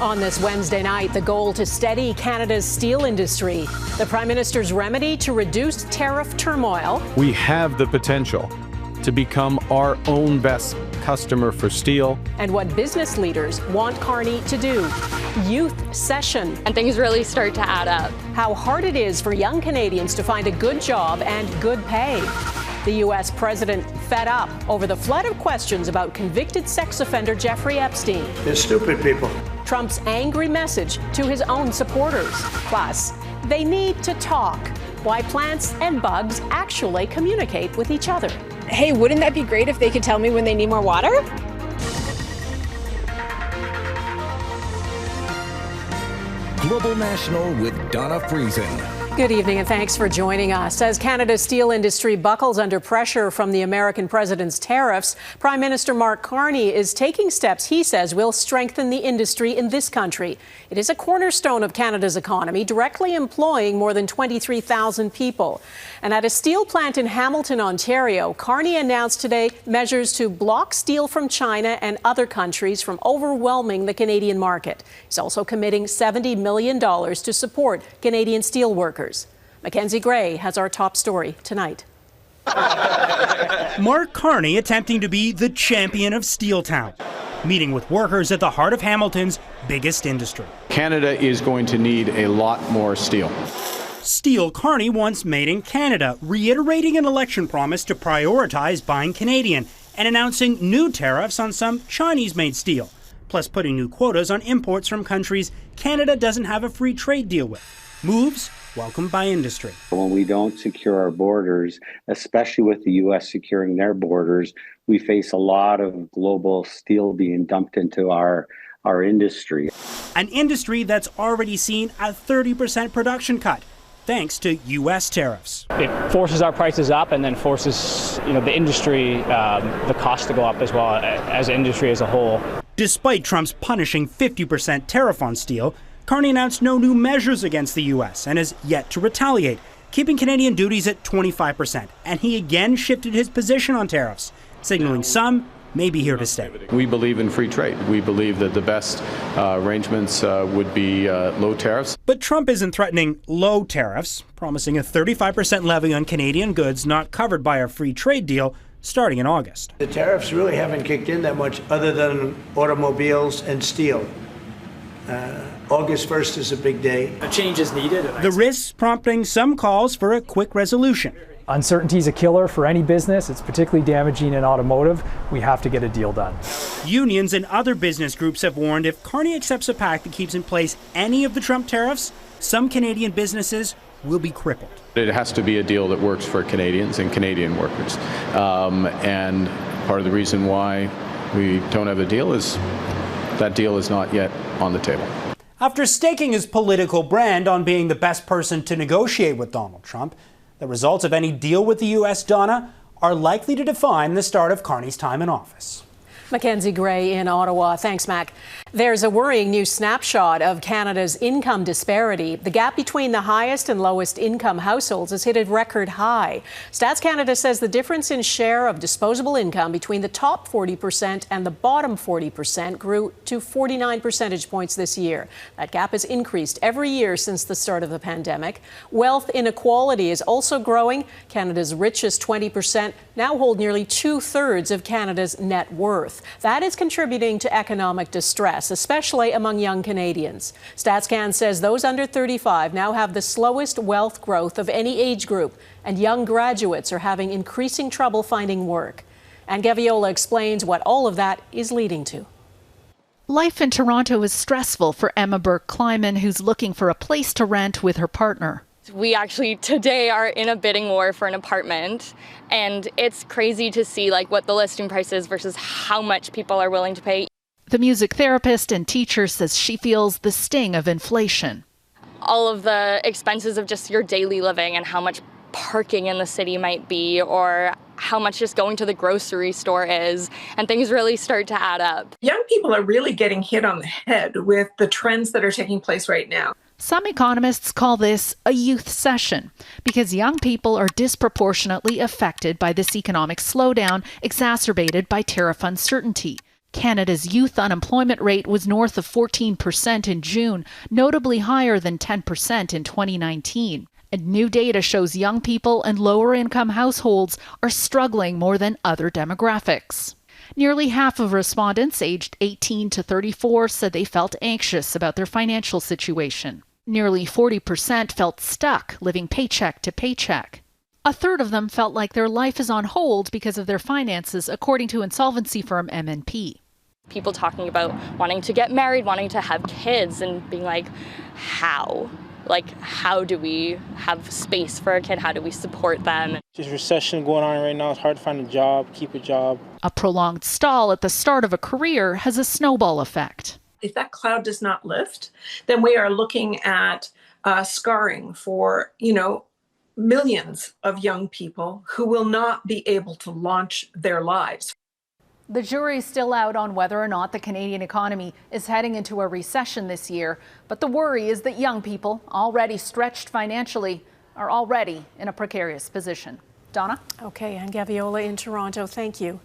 On this Wednesday night, the goal to steady Canada's steel industry. The Prime Minister's remedy to reduce tariff turmoil. We have the potential to become our own best customer for steel. And what business leaders want Carney to do. Youth-cession. And things really start to add up. How hard it is for young Canadians to find a good job and good pay. The U.S. president fed up over the flood of questions about convicted sex offender Jeffrey Epstein. They're stupid people. Trump's angry message to his own supporters. Plus, they need to talk. Why plants and bugs actually communicate with each other. Hey, wouldn't that be great if they could tell me when they need more water? Global National with Donna Friesen. Good evening and thanks for joining us. As Canada's steel industry buckles under pressure from the American president's tariffs, Prime Minister Mark Carney is taking steps he says will strengthen the industry in this country. It is a cornerstone of Canada's economy, directly employing more than 23,000 people. And at a steel plant in Hamilton, Ontario, Carney announced today measures to block steel from China and other countries from overwhelming the Canadian market. He's also committing $70 million to support Canadian steel workers. Mackenzie Gray has our top story tonight. Mark Carney attempting to be the champion of Steeltown, meeting with workers at the heart of Hamilton's biggest industry. Canada is going to need a lot more steel. Steel Carney wants made in Canada, reiterating an election promise to prioritize buying Canadian and announcing new tariffs on some Chinese-made steel, plus putting new quotas on imports from countries Canada doesn't have a free trade deal with. Moves welcomed by industry. When we don't secure our borders, especially with the U.S. securing their borders, we face a lot of global steel being dumped into our industry. An industry that's already seen a 30% production cut, thanks to U.S. tariffs. It forces our prices up and then forces the industry, the cost to go up as well as industry as a whole. Despite Trump's punishing 50% tariff on steel, Carney announced no new measures against the U.S. and has yet to retaliate, keeping Canadian duties at 25%. And he again shifted his position on tariffs, signaling some may be here to stay. We believe in free trade. We believe that the best arrangements would be low tariffs. But Trump isn't threatening low tariffs, promising a 35% levy on Canadian goods not covered by a free trade deal starting in August. The tariffs really haven't kicked in that much other than automobiles and steel. August 1st is a big day. A change is needed. The risks prompting some calls for a quick resolution. Uncertainty is a killer for any business. It's particularly damaging in automotive. We have to get a deal done. Unions and other business groups have warned if Carney accepts a pact that keeps in place any of the Trump tariffs, some Canadian businesses will be crippled. It has to be a deal that works for Canadians and Canadian workers. And part of the reason why we don't have a deal is that deal is not yet on the table. After staking his political brand on being the best person to negotiate with Donald Trump, the results of any deal with the U.S., Donna, are likely to define the start of Carney's time in office. Mackenzie Gray in Ottawa. Thanks, Mac. There's a worrying new snapshot of Canada's income disparity. The gap between the highest and lowest income households has hit a record high. Stats Canada says the difference in share of disposable income between the top 40% and the bottom 40% grew to 49 percentage points this year. That gap has increased every year since the start of the pandemic. Wealth inequality is also growing. Canada's richest 20% now hold nearly 2/3 of Canada's net worth. That is contributing to economic distress, especially among young Canadians. StatsCan says those under 35 now have the slowest wealth growth of any age group, and young graduates are having increasing trouble finding work. And Gaviola explains what all of that is leading to. Life in Toronto is stressful for Emma Burke-Kleiman, who's looking for a place to rent with her partner. We actually today are in a bidding war for an apartment, and it's crazy to see what the listing price is versus how much people are willing to pay. The music therapist and teacher says she feels the sting of inflation. All of the expenses of just your daily living and how much parking in the city might be, or how much just going to the grocery store is, and things really start to add up. Young people are really getting hit on the head with the trends that are taking place right now. Some economists call this a youth-cession because young people are disproportionately affected by this economic slowdown exacerbated by tariff uncertainty. Canada's youth unemployment rate was north of 14% in June, notably higher than 10% in 2019. And new data shows young people and lower-income households are struggling more than other demographics. Nearly half of respondents aged 18 to 34 said they felt anxious about their financial situation. Nearly 40% felt stuck, living paycheck to paycheck. A third of them felt like their life is on hold because of their finances, according to insolvency firm MNP. People talking about wanting to get married, wanting to have kids, and being like, how? Like, how do we have space for a kid? How do we support them? There's recession going on right now. It's hard to find a job, keep a job. A prolonged stall at the start of a career has a snowball effect. If that cloud does not lift, then we are looking at scarring for, millions of young people who will not be able to launch their lives. The jury's still out on whether or not the Canadian economy is heading into a recession this year, but the worry is that young people, already stretched financially, are already in a precarious position. Donna? Okay, and Gaviola in Toronto, thank you.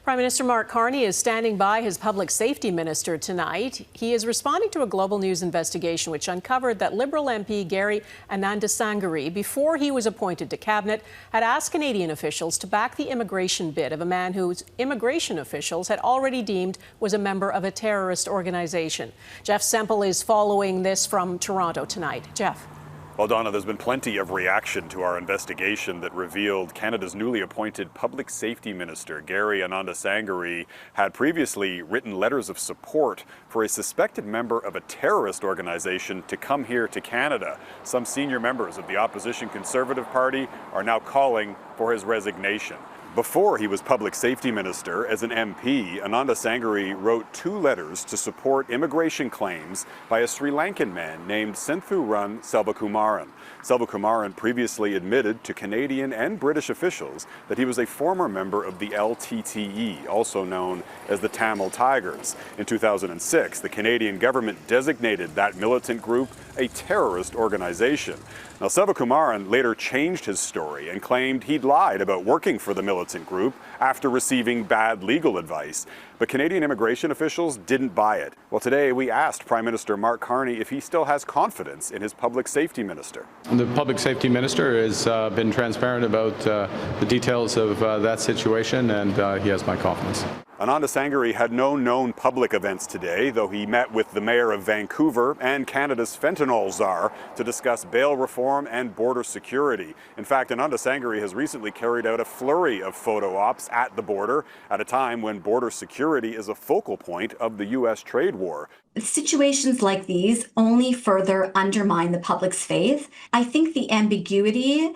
Prime Minister Mark Carney is standing by his public safety minister tonight. He is responding to a Global News investigation which uncovered that Liberal MP Gary Anandasangari, before he was appointed to cabinet, had asked Canadian officials to back the immigration bid of a man whose immigration officials had already deemed was a member of a terrorist organization. Jeff Semple is following this from Toronto tonight. Jeff. Well, Donna, there's been plenty of reaction to our investigation that revealed Canada's newly appointed Public Safety Minister, Gary Anandasangari, had previously written letters of support for a suspected member of a terrorist organization to come here to Canada. Some senior members of the opposition Conservative Party are now calling for his resignation. Before he was Public Safety Minister, as an MP, Anandasangari wrote 2 letters to support immigration claims by a Sri Lankan man named Senthuran Selvakumaran. Selvakumaran previously admitted to Canadian and British officials that he was a former member of the LTTE, also known as the Tamil Tigers. In 2006, the Canadian government designated that militant group a terrorist organization. Now, Selvakumaran later changed his story and claimed he'd lied about working for the militant group after receiving bad legal advice. But Canadian immigration officials didn't buy it. Well, today we asked Prime Minister Mark Carney if he still has confidence in his public safety minister. The public safety minister has been transparent about the details of that situation, and he has my confidence. Anandasangari had no known public events today, though he met with the mayor of Vancouver and Canada's fentanyl czar to discuss bail reform and border security. In fact, Anandasangari has recently carried out a flurry of photo ops at the border at a time when border security is a focal point of the U.S. trade war. Situations like these only further undermine the public's faith. I think the ambiguity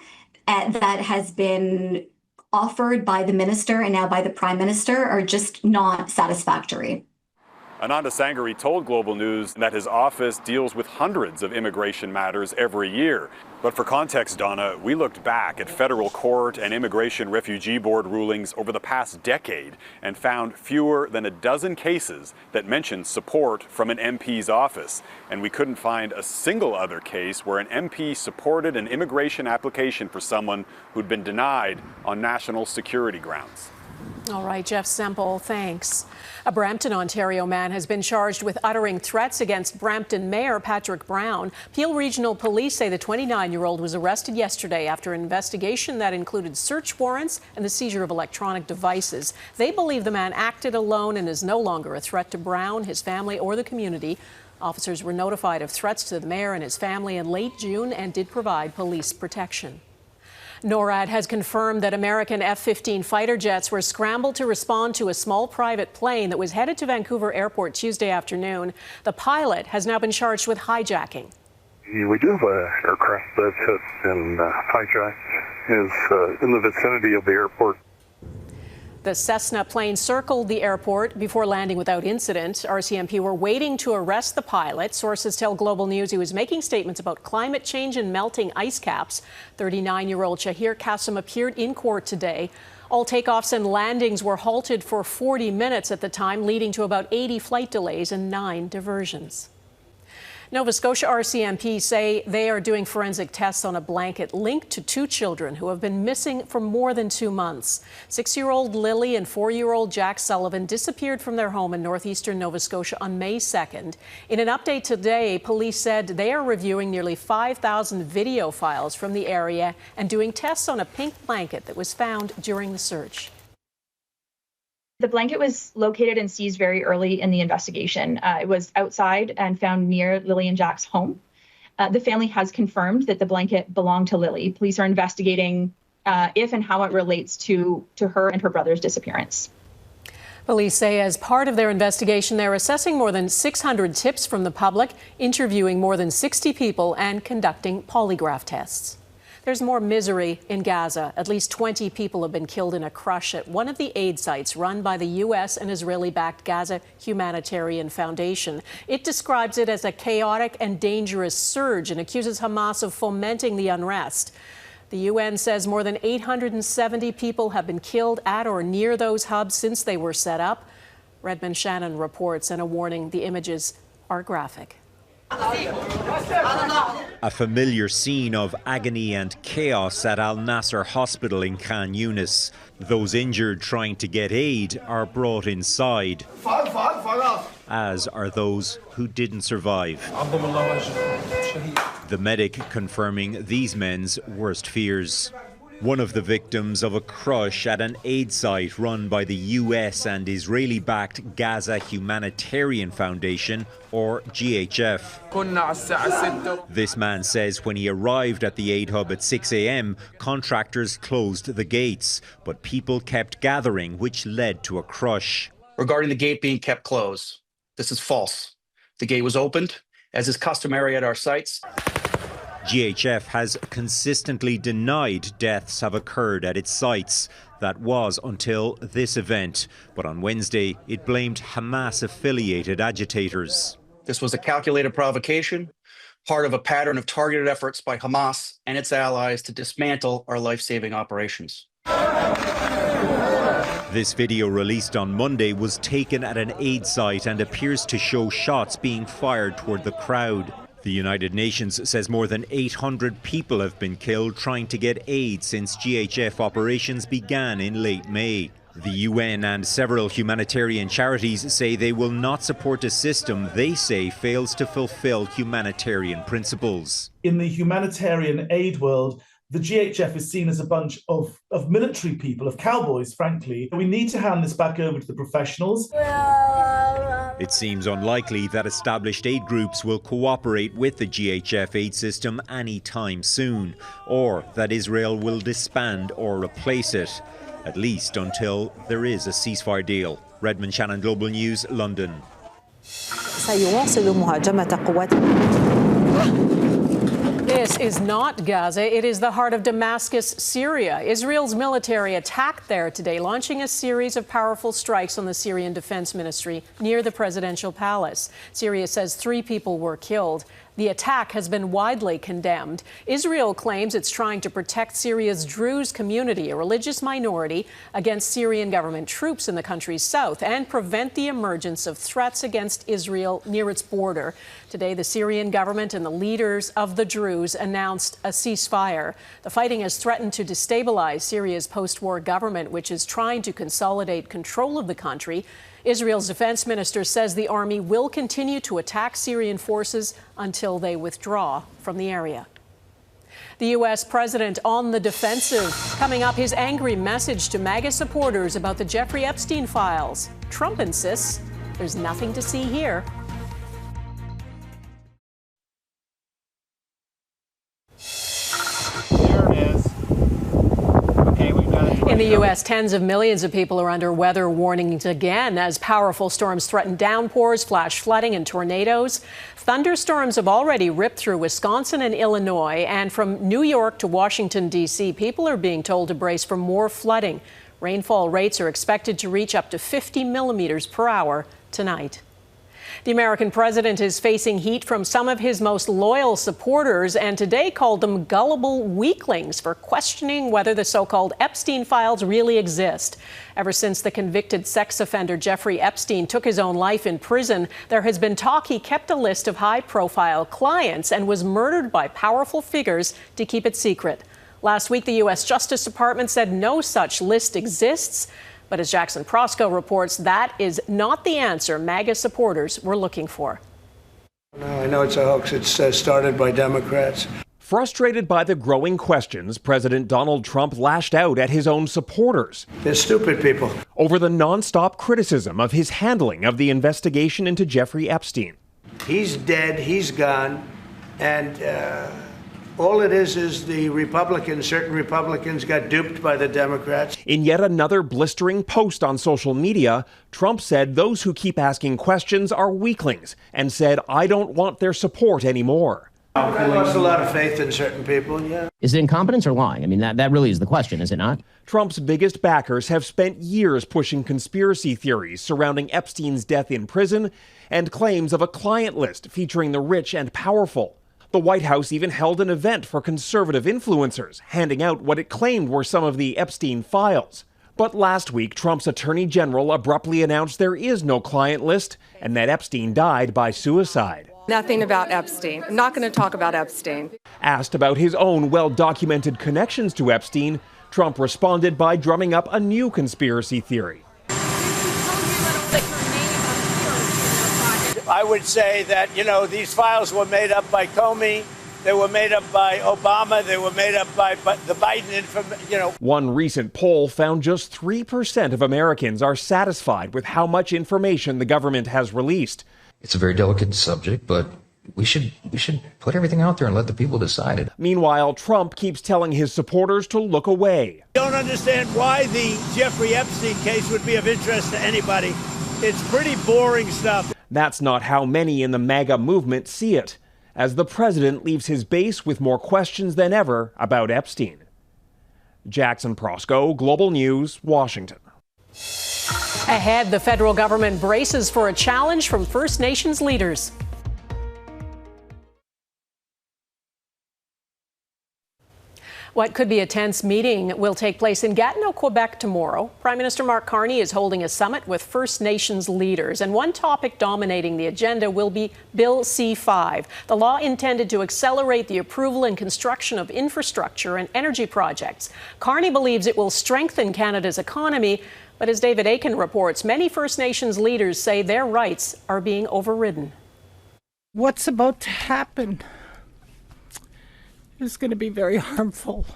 that has been offered by the minister and now by the prime minister are just not satisfactory. Anandasangari told Global News that his office deals with hundreds of immigration matters every year. But for context, Donna, we looked back at federal court and Immigration Refugee Board rulings over the past decade and found fewer than a dozen cases that mentioned support from an MP's office. And we couldn't find a single other case where an MP supported an immigration application for someone who'd been denied on national security grounds. All right, Jeff Semple, thanks. A Brampton, Ontario man has been charged with uttering threats against Brampton Mayor Patrick Brown. Peel Regional Police say the 29-year-old was arrested yesterday after an investigation that included search warrants and the seizure of electronic devices. They believe the man acted alone and is no longer a threat to Brown, his family, or the community. Officers were notified of threats to the mayor and his family in late June and did provide police protection. NORAD has confirmed that American F-15 fighter jets were scrambled to respond to a small private plane that was headed to Vancouver Airport Tuesday afternoon. The pilot has now been charged with hijacking. We do have an aircraft that's hit and hijacked is in the vicinity of the airport. The Cessna plane circled the airport before landing without incident. RCMP were waiting to arrest the pilot. Sources tell Global News he was making statements about climate change and melting ice caps. 39-year-old Shahir Qasim appeared in court today. All takeoffs and landings were halted for 40 minutes at the time, leading to about 80 flight delays and 9 diversions. Nova Scotia RCMP say they are doing forensic tests on a blanket linked to 2 children who have been missing for more than 2 months. 6-year-old Lily and 4-year-old Jack Sullivan disappeared from their home in northeastern Nova Scotia on May 2nd. In an update today, police said they are reviewing nearly 5,000 video files from the area and doing tests on a pink blanket that was found during the search. The blanket was located and seized very early in the investigation. It was outside and found near Lily and Jack's home. The family has confirmed that the blanket belonged to Lily. Police are investigating if and how it relates to her and her brother's disappearance. Police say as part of their investigation, they're assessing more than 600 tips from the public, interviewing more than 60 people, and conducting polygraph tests. There's more misery in Gaza. At least 20 people have been killed in a crush at one of the aid sites run by the U.S. and Israeli-backed Gaza Humanitarian Foundation. It describes it as a chaotic and dangerous surge and accuses Hamas of fomenting the unrest. The UN says more than 870 people have been killed at or near those hubs since they were set up. Redmond Shannon reports, and a warning, the images are graphic. A familiar scene of agony and chaos at Al Nasser Hospital in Khan Yunis. Those injured trying to get aid are brought inside, as are those who didn't survive. The medic confirming these men's worst fears. One of the victims of a crush at an aid site run by the US and Israeli-backed Gaza Humanitarian Foundation, or GHF. This man says when he arrived at the aid hub at 6 a.m, contractors closed the gates, but people kept gathering, which led to a crush. Regarding the gate being kept closed, this is false. The gate was opened, as is customary at our sites. GHF has consistently denied deaths have occurred at its sites. That was until this event. But on Wednesday, it blamed Hamas-affiliated agitators. This was a calculated provocation, part of a pattern of targeted efforts by Hamas and its allies to dismantle our life-saving operations. This video released on Monday was taken at an aid site and appears to show shots being fired toward the crowd. The United Nations says more than 800 people have been killed trying to get aid since GHF operations began in late May. The UN and several humanitarian charities say they will not support a system they say fails to fulfill humanitarian principles. In the humanitarian aid world, the GHF is seen as a bunch of military people, of cowboys, frankly. We need to hand this back over to the professionals. It seems unlikely that established aid groups will cooperate with the GHF aid system anytime soon, or that Israel will disband or replace it, at least until there is a ceasefire deal. Redmond Shannon, Global News, London. This is not Gaza. It is the heart of Damascus, Syria. Israel's military attacked there today, launching a series of powerful strikes on the Syrian Defense Ministry near the presidential palace. Syria says 3 people were killed. The attack has been widely condemned. Israel claims it's trying to protect Syria's Druze community, a religious minority, against Syrian government troops in the country's south and prevent the emergence of threats against Israel near its border. Today, the Syrian government and the leaders of the Druze announced a ceasefire. The fighting has threatened to destabilize Syria's post-war government, which is trying to consolidate control of the country. Israel's defense minister says the army will continue to attack Syrian forces until they withdraw from the area. The U.S. president on the defensive. Coming up, his angry message to MAGA supporters about the Jeffrey Epstein files. Trump insists there's nothing to see here. There it is. Okay, we've got it. In the U.S., tens of millions of people are under weather warnings again as powerful storms threaten downpours, flash flooding, and tornadoes. Thunderstorms have already ripped through Wisconsin and Illinois, and from New York to Washington, D.C., people are being told to brace for more flooding. Rainfall rates are expected to reach up to 50 millimeters per hour tonight. The American president is facing heat from some of his most loyal supporters and today called them gullible weaklings for questioning whether the so-called Epstein files really exist. Ever since the convicted sex offender Jeffrey Epstein took his own life in prison, there has been talk he kept a list of high-profile clients and was murdered by powerful figures to keep it secret. Last week, the U.S. Justice Department said no such list exists. But as Jackson Proskow reports, that is not the answer MAGA supporters were looking for. No, I know it's a hoax. It's started by Democrats. Frustrated by the growing questions, President Donald Trump lashed out at his own supporters. They're stupid people. Over the nonstop criticism of his handling of the investigation into Jeffrey Epstein. He's dead. He's gone. And all it is the certain Republicans got duped by the Democrats. In yet another blistering post on social media, Trump said those who keep asking questions are weaklings and said, "I don't want their support anymore." I lost a lot of faith in certain people, yeah. Is it incompetence or lying? I mean, that really is the question, is it not? Trump's biggest backers have spent years pushing conspiracy theories surrounding Epstein's death in prison and claims of a client list featuring the rich and powerful. The White House even held an event for conservative influencers, handing out what it claimed were some of the Epstein files. But last week, Trump's attorney general abruptly announced there is no client list and that Epstein died by suicide. Nothing about Epstein. I'm not going to talk about Epstein. Asked about his own well-documented connections to Epstein, Trump responded by drumming up a new conspiracy theory. I would say that, these files were made up by Comey, they were made up by Obama, they were made up by the Biden, One recent poll found just 3% of Americans are satisfied with how much information the government has released. It's a very delicate subject, but we should put everything out there and let the people decide it. Meanwhile, Trump keeps telling his supporters to look away. Don't understand why the Jeffrey Epstein case would be of interest to anybody. It's pretty boring stuff. That's not how many in the MAGA movement see it, as the president leaves his base with more questions than ever about Epstein. Jackson Proskow, Global News, Washington. Ahead, the federal government braces for a challenge from First Nations leaders. What could be a tense meeting will take place in Gatineau, Quebec tomorrow. Prime Minister Mark Carney is holding a summit with First Nations leaders, and one topic dominating the agenda will be Bill C-5, the law intended to accelerate the approval and construction of infrastructure and energy projects. Carney believes it will strengthen Canada's economy, but as David Aiken reports, many First Nations leaders say their rights are being overridden. What's about to happen is going to be very harmful.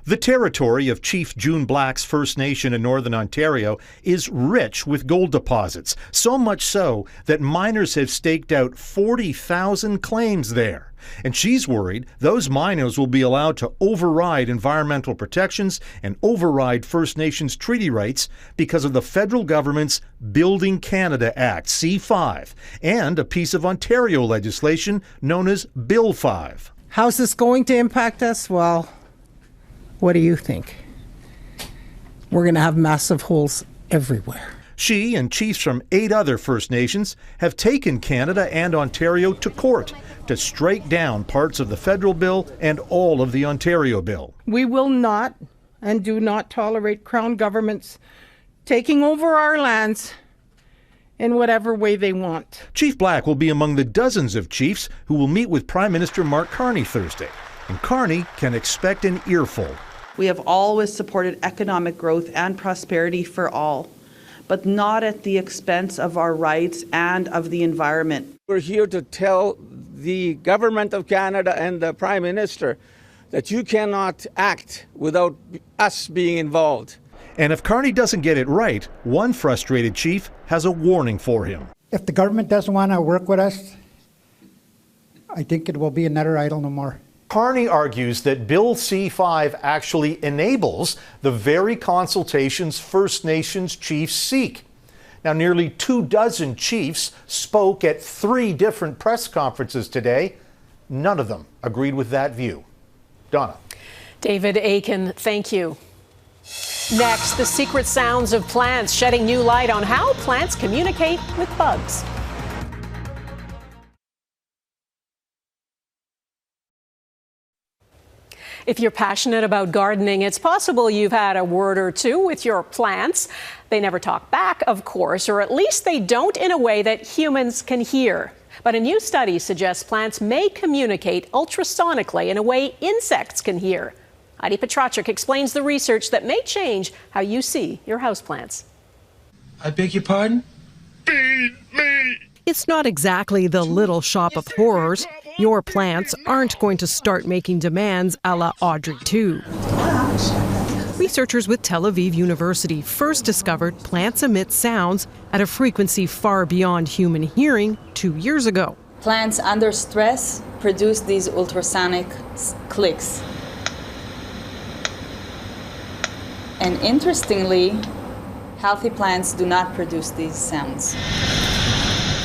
The territory of Chief June Black's First Nation in Northern Ontario is rich with gold deposits, so much so that miners have staked out 40,000 claims there. And she's worried those miners will be allowed to override environmental protections and override First Nations treaty rights because of the federal government's Building Canada Act, C-5, and a piece of Ontario legislation known as Bill 5. How's this going to impact us? Well, what do you think? We're going to have massive holes everywhere. She and chiefs from 8 other First Nations have taken Canada and Ontario to court to strike down parts of the federal bill and all of the Ontario bill. We will not and do not tolerate Crown governments taking over our lands in whatever way they want. Chief Black will be among the dozens of chiefs who will meet with Prime Minister Mark Carney Thursday. And Carney can expect an earful. We have always supported economic growth and prosperity for all, but not at the expense of our rights and of the environment. We're here to tell the Government of Canada and the Prime Minister that you cannot act without us being involved. And if Carney doesn't get it right, one frustrated chief has a warning for him. If the government doesn't want to work with us, I think it will be another idle no more. Carney argues that Bill C-5 actually enables the very consultations First Nations chiefs seek. Now, nearly 24 chiefs spoke at 3 different press conferences today. None of them agreed with that view. Donna. David Aiken, thank you. Next, the secret sounds of plants, shedding new light on how plants communicate with bugs. If you're passionate about gardening, it's possible you've had a word or two with your plants. They never talk back, of course, or at least they don't in a way that humans can hear. But a new study suggests plants may communicate ultrasonically in a way insects can hear. Heidi Petrachik explains the research that may change how you see your houseplants. I beg your pardon? Feed me! It's not exactly the little shop of horrors. Your plants aren't going to start making demands a la Audrey 2. Researchers with Tel Aviv University first discovered plants emit sounds at a frequency far beyond human hearing 2 years ago. Plants under stress produce these ultrasonic clicks. And interestingly, healthy plants do not produce these sounds.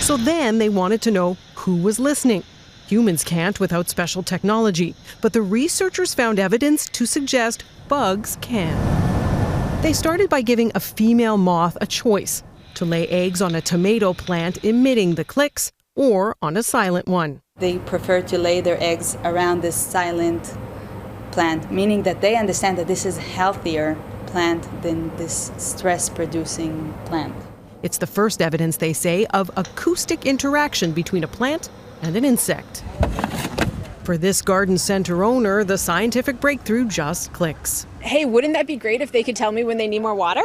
So then they wanted to know who was listening. Humans can't without special technology, but the researchers found evidence to suggest bugs can. They started by giving a female moth a choice to lay eggs on a tomato plant emitting the clicks or on a silent one. They prefer to lay their eggs around this silent plant, meaning that they understand that this is a healthier plant than this stress-producing plant. It's the first evidence, they say, of acoustic interaction between a plant and an insect. For this garden center owner, the scientific breakthrough just clicks. Hey, wouldn't that be great if they could tell me when they need more water?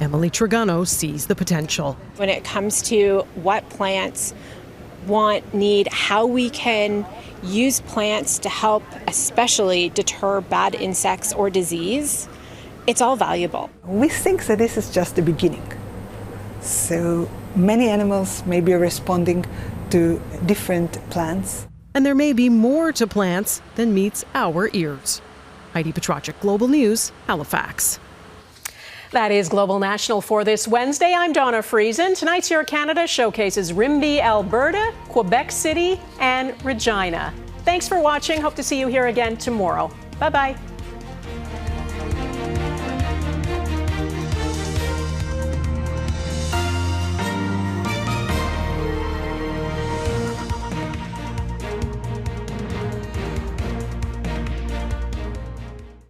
Emily Trigano sees the potential. When it comes to what plants want, need, how we can use plants to help especially deter bad insects or disease, it's all valuable. We think that this is just the beginning. So many animals may be responding to different plants. And there may be more to plants than meets our ears. Heidi Petrachik, Global News, Halifax. That is Global National for this Wednesday. I'm Donna Friesen. Tonight's Your Canada showcases Rimbey, Alberta, Quebec City, and Regina. Thanks for watching. Hope to see you here again tomorrow. Bye-bye.